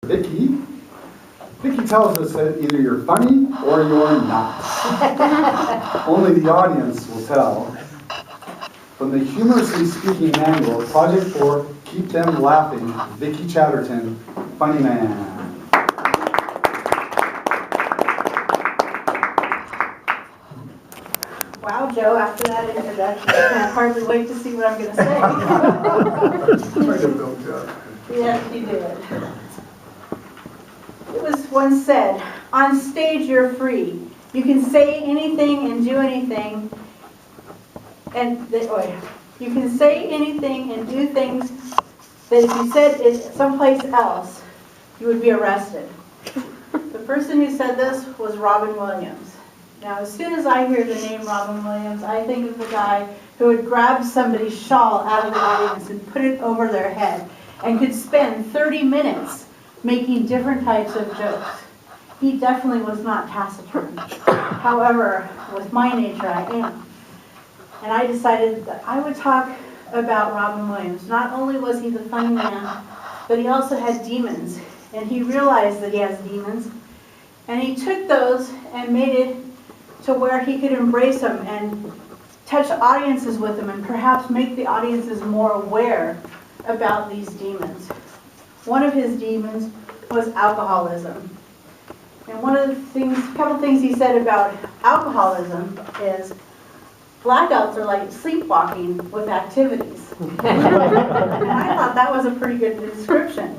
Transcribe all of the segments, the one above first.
Vicki. Vicki tells us that either you're funny or you're not. Only the audience will tell. From the humorously speaking angle, Project 4, Keep Them Laughing, Vicki Chatterton, Funny Man. Wow, Joe, after that introduction, I can hardly wait to see what I'm going to say. Try to build you up. Yes, you did. It was once said, on stage you're free. You can say anything and do anything. You can say anything and do things that if you said it someplace else, you would be arrested. The person who said this was Robin Williams. Now, as soon as I hear the name Robin Williams, I think of the guy who would grab somebody's shawl out of the audience and put it over their head and could spend 30 minutes making different types of jokes. He definitely was not taciturn. However, with my nature, I am. And I decided that I would talk about Robin Williams. Not only was he the funny man, but he also had demons. And he realized that he has demons. And he took those and made it to where he could embrace them and touch audiences with them and perhaps make the audiences more aware about these demons. One of his demons was alcoholism. And a couple things he said about alcoholism is blackouts are like sleepwalking with activities. And I thought that was a pretty good description.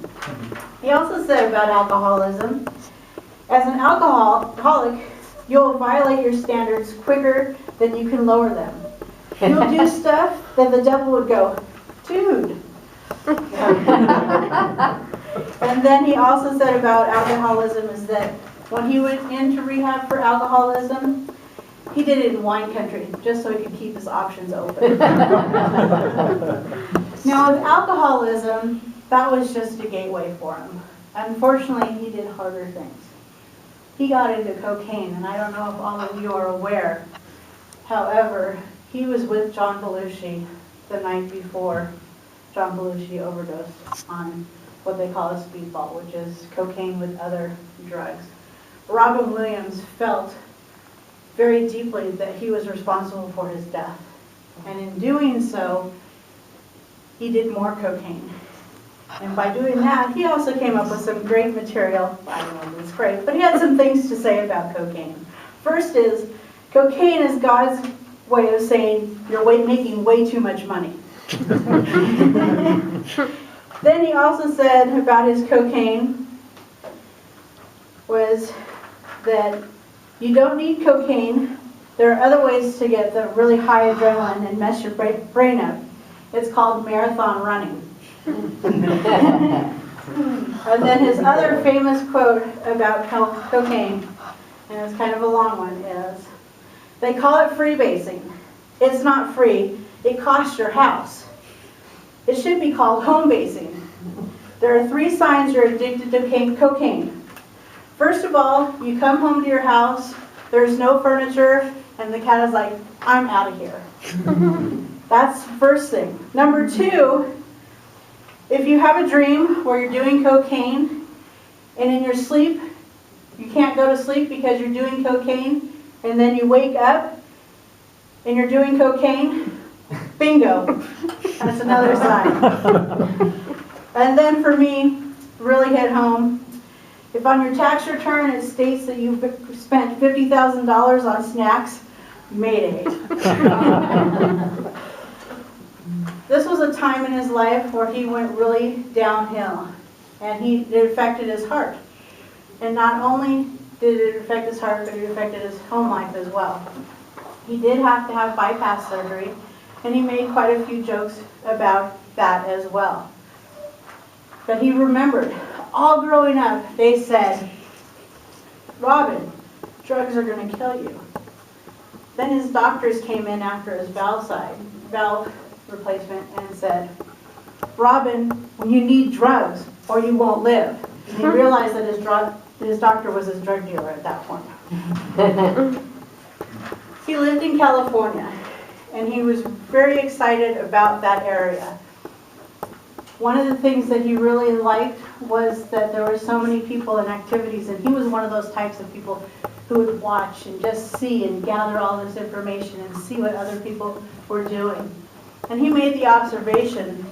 He also said about alcoholism, as an alcoholic, you'll violate your standards quicker than you can lower them. You'll do stuff that the devil would go, dude. And then he also said about alcoholism is that when he went into rehab for alcoholism, he did it in wine country, just so he could keep his options open. Now, with alcoholism, that was just a gateway for him. Unfortunately, he did harder things. He got into cocaine, and I don't know if all of you are aware. However, he was with John Belushi the night before John Belushi overdosed on what they call a speedball, which is cocaine with other drugs. Robin Williams felt very deeply that he was responsible for his death. And in doing so, he did more cocaine. And by doing that, he also came up with some great material. I don't know if it's great, but he had some things to say about cocaine. First is, cocaine is God's way of saying you're making way too much money. Then he also said about his cocaine was that you don't need cocaine. There are other ways to get the really high adrenaline and mess your brain up. It's called marathon running. And then his other famous quote about cocaine, and it's kind of a long one, is, they call it freebasing. It's not free. It costs your house. It should be called home basing. There are 3 signs you're addicted to cocaine. First of all, you come home to your house, there's no furniture, and the cat is like, I'm out of here. That's the first thing. Number 2, if you have a dream where you're doing cocaine, and in your sleep, you can't go to sleep because you're doing cocaine, and then you wake up, and you're doing cocaine, bingo. That's another sign. And then for me, really hit home, if on your tax return it states that you've spent $50,000 on snacks, mayday. This was a time in his life where he went really downhill, and it affected his heart. And not only did it affect his heart, but it affected his home life as well. He did have to have bypass surgery, and he made quite a few jokes about that as well. But he remembered, all growing up, they said, Robin, drugs are going to kill you. Then his doctors came in after his valve replacement and said, Robin, you need drugs or you won't live. And he realized that his doctor was his drug dealer at that point. He lived in California, and he was very excited about that area. One of the things that he really liked was that there were so many people and activities, and he was one of those types of people who would watch and just see and gather all this information and see what other people were doing. And he made the observation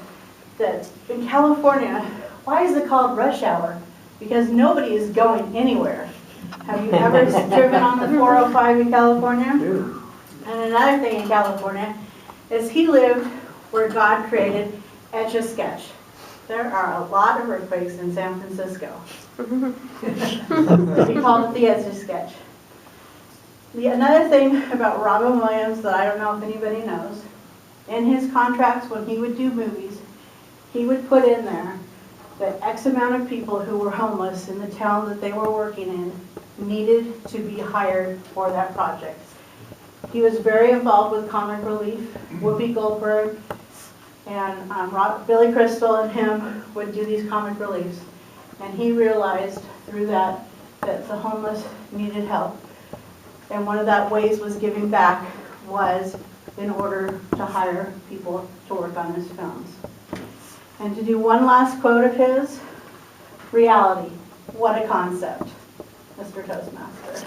that in California, why is it called rush hour? Because nobody is going anywhere. Have you ever driven on the 405 in California? And another thing in California is he lived where God created Etch-a-Sketch. There are a lot of earthquakes in San Francisco. He called it the Etch-a-Sketch. Another thing about Robin Williams that I don't know if anybody knows, in his contracts when he would do movies, he would put in there that X amount of people who were homeless in the town that they were working in needed to be hired for that project. He was very involved with comic relief. Whoopi Goldberg and Billy Crystal and him would do these comic reliefs. And he realized through that the homeless needed help. And one of that ways was giving back was in order to hire people to work on his films. And to do one last quote of his, reality, what a concept, Mr. Toastmaster.